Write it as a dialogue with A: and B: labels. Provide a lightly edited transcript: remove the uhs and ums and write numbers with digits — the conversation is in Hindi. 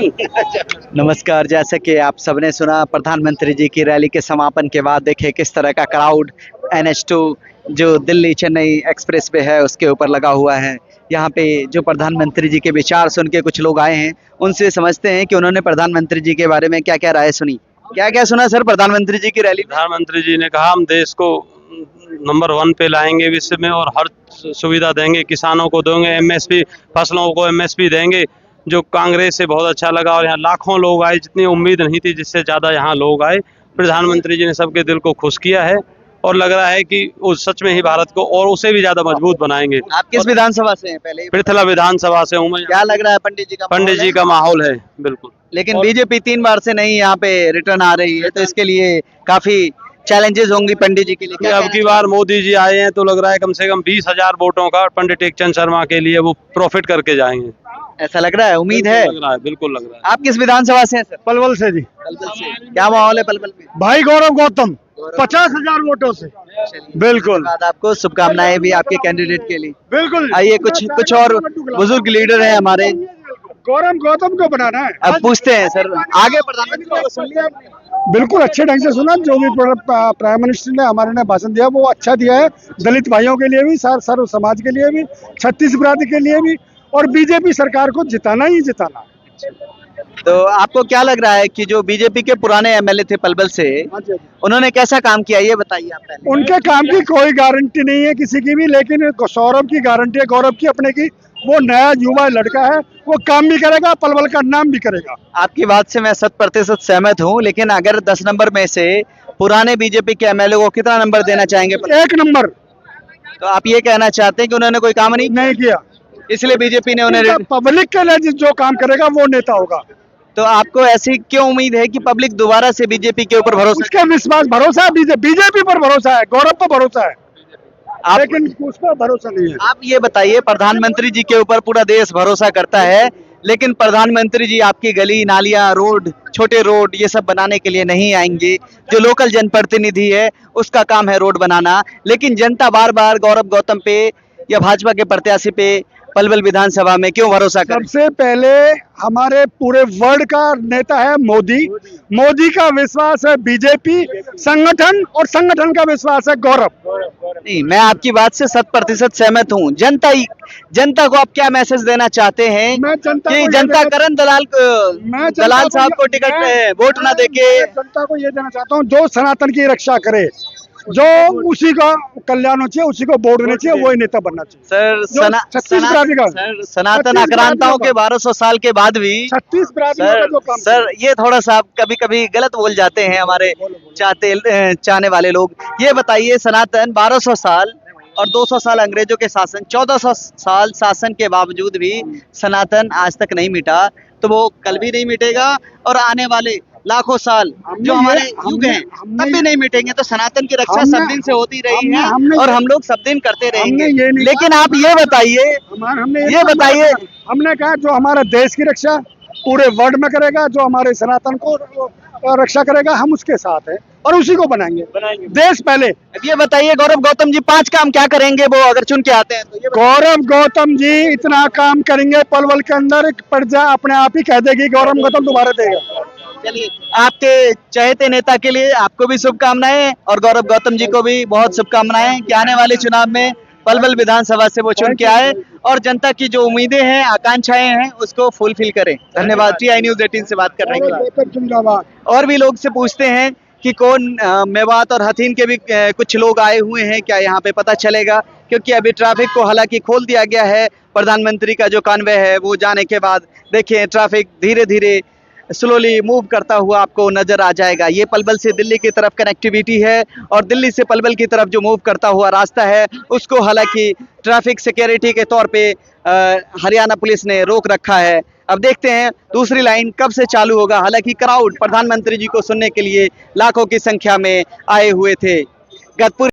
A: नमस्कार। जैसे कि आप सबने सुना, प्रधानमंत्री जी की रैली के समापन के बाद देखिए किस तरह का क्राउड NH2 जो दिल्ली चेन्नई एक्सप्रेस वे है उसके ऊपर लगा हुआ है। यहाँ पे जो प्रधानमंत्री जी के विचार सुन के कुछ लोग आए हैं, उनसे समझते हैं कि उन्होंने प्रधानमंत्री जी के बारे में क्या क्या राय सुनी। क्या क्या सुना सर प्रधानमंत्री जी की रैली में?
B: प्रधानमंत्री जी ने कहा हम देश को नंबर 1 पे लाएंगे विश्व में और हर सुविधा देंगे, किसानों को देंगे MSP, फसलों को MSP देंगे, जो कांग्रेस से बहुत अच्छा लगा। और यहाँ लाखों लोग आए, जितनी उम्मीद नहीं थी जिससे ज़्यादा यहाँ लोग आए। प्रधानमंत्री जी ने सबके दिल को खुश किया है और लग रहा है कि वो सच में ही भारत को और उसे भी ज़्यादा मजबूत बनाएंगे।
A: आप किस विधानसभा से हैं? पहले
B: पृथला विधानसभा से हूँ मैं।
A: क्या लग रहा है पंडित जी का?
B: पंडित जी का माहौल है बिल्कुल।
A: लेकिन बीजेपी 3 बार से नहीं यहाँ पे रिटर्न आ रही है, तो इसके लिए काफी चैलेंजेस होंगी पंडित जी के लिए।
B: अब की बार मोदी जी आए हैं तो लग रहा है कम से कम 20,000 वोटों का पंडित टेकचंद शर्मा के लिए वो प्रॉफिट करके जाएंगे।
A: ऐसा लग रहा है, उम्मीद है?
B: लग रहा है, बिल्कुल लग रहा है।
A: आप किस विधानसभा से हैं सर?
C: पलवल से जी।
A: पलवल से। क्या माहौल है पलवल में?
C: भाई गौरव गौतम 50,000 वोटों से। बिल्कुल।
A: आपको शुभकामनाएं भी आपके कैंडिडेट के लिए।
C: बिल्कुल।
A: आइए कुछ और बुजुर्ग लीडर हैं हमारे।
C: गौरव गौतम को बनाना है।
A: अब पूछते हैं सर, आगे प्रधानमंत्री को सुन लिया आपने?
C: बिल्कुल अच्छे ढंग से सुना। जो भी प्राइम मिनिस्टर ने हमारे ने भाषण दिया वो अच्छा दिया है। दलित भाइयों के लिए भी, सर्व समाज के लिए भी, छत्तीस अपराधी के लिए भी, और बीजेपी सरकार को जिताना ही जिताना।
A: तो आपको क्या लग रहा है कि जो बीजेपी के पुराने MLA थे पलवल से, उन्होंने कैसा काम किया, ये बताइए आप पहले।
C: उनके काम की कोई गारंटी नहीं है किसी की भी, लेकिन सौरभ की गारंटी है, गौरव की अपने की। वो नया युवा लड़का है, वो काम भी करेगा, पलवल का नाम भी करेगा।
A: आपकी बात से मैं 100% सहमत हूँ, लेकिन अगर 10 नंबर में से पुराने बीजेपी के MLA को कितना नंबर देना चाहेंगे?
C: 1 नंबर।
A: तो आप ये कहना चाहते हैं कि उन्होंने कोई काम नहीं
C: किया,
A: इसलिए बीजेपी ने उन्हें।
C: पब्लिक के लिए जो काम करेगा वो नेता होगा।
A: तो आपको ऐसी क्यों उम्मीद है कि पब्लिक दोबारा से बीजेपी के ऊपर भरोसा?
C: उसका विश्वास, भरोसा बीजेपी पर भरोसा है, गौरव पर भरोसा है, लेकिन उस पर भरोसा नहीं है।
A: आप ये बताइए, प्रधानमंत्री जी के ऊपर पूरा देश भरोसा करता है, लेकिन प्रधानमंत्री जी आपकी गली नालियां, रोड, छोटे रोड ये सब बनाने के लिए नहीं आएंगे। जो लोकल जनप्रतिनिधि है उसका काम है रोड बनाना, लेकिन जनता बार बार गौरव गौतम पे या भाजपा के प्रत्याशी पे पलवल विधानसभा में क्यों भरोसा करे?
C: सबसे पहले हमारे पूरे वर्ल्ड का नेता है मोदी। मोदी का विश्वास है बीजेपी संगठन, और संगठन का विश्वास है गौरव।
A: नहीं, मैं आपकी बात से 100% सहमत हूँ। जनता को आप क्या मैसेज देना चाहते हैं कि जनता करण दलाल साहब को टिकट वोट ना देके?
C: जनता को ये देना चाहता हूँ, जो सनातन की रक्षा करे, जो उसी का कल्याण हो चाहिए, उसी को वोट देना चाहिए, वही नेता बनना चाहिए।
A: सर सनातन आक्रांताओं के 1200 साल के बाद भी
C: 36
A: सर ये थोड़ा सा आप कभी कभी गलत बोल जाते हैं हमारे चाहने वाले लोग। ये बताइए, सनातन 1200 साल और 200 साल अंग्रेजों के शासन, 1400 साल शासन के बावजूद भी सनातन आज तक नहीं मिटा, तो वो कल भी नहीं मिटेगा और आने वाले लाखों साल जो हमारे युग हैं तब भी नहीं मिटेंगे। तो सनातन की रक्षा सब दिन से होती रही है और हम लोग सब दिन करते रहेंगे। लेकिन आप ये बताइए,
C: हमने कहा जो हमारा देश की रक्षा पूरे वर्ल्ड में करेगा, जो हमारे सनातन को रक्षा करेगा, हम उसके साथ हैं और उसी को बनाएंगे देश पहले।
A: अब ये बताइए, गौरव गौतम जी 5 काम क्या करेंगे वो अगर चुन के आते हैं तो?
C: गौरव गौतम जी इतना काम करेंगे, पलवल के अंदर प्रजा अपने आप ही कह देगी गौरव गौतम दोबारा देगा।
A: चलिए, आपके चहेते नेता के लिए आपको भी शुभकामनाएं और गौरव गौतम जी को भी बहुत शुभकामनाएं कि आने वाले चुनाव में पलवल विधानसभा से वो चुन के आए और जनता की जो उम्मीदें हैं, आकांक्षाएं हैं, उसको फुलफिल करें। धन्यवाद। TI News 18 से बात करने के लिए। और भी लोग से पूछते हैं कि कौन मेवात और हथीन के भी कुछ लोग आए हुए हैं क्या, यहाँ पे पता चलेगा, क्योंकि अभी ट्रैफिक को हालांकि खोल दिया गया है। प्रधानमंत्री का जो कॉन्वे है वो जाने के बाद देखिए ट्रैफिक धीरे धीरे स्लोली मूव करता हुआ आपको नजर आ जाएगा। ये पलवल से दिल्ली की तरफ कनेक्टिविटी है और दिल्ली से पलवल की तरफ जो मूव करता हुआ रास्ता है उसको हालांकि ट्रैफिक सिक्योरिटी के तौर पे हरियाणा पुलिस ने रोक रखा है। अब देखते हैं दूसरी लाइन कब से चालू होगा। हालांकि क्राउड प्रधानमंत्री जी को सुनने के लिए लाखों की संख्या में आए हुए थे। गतपुर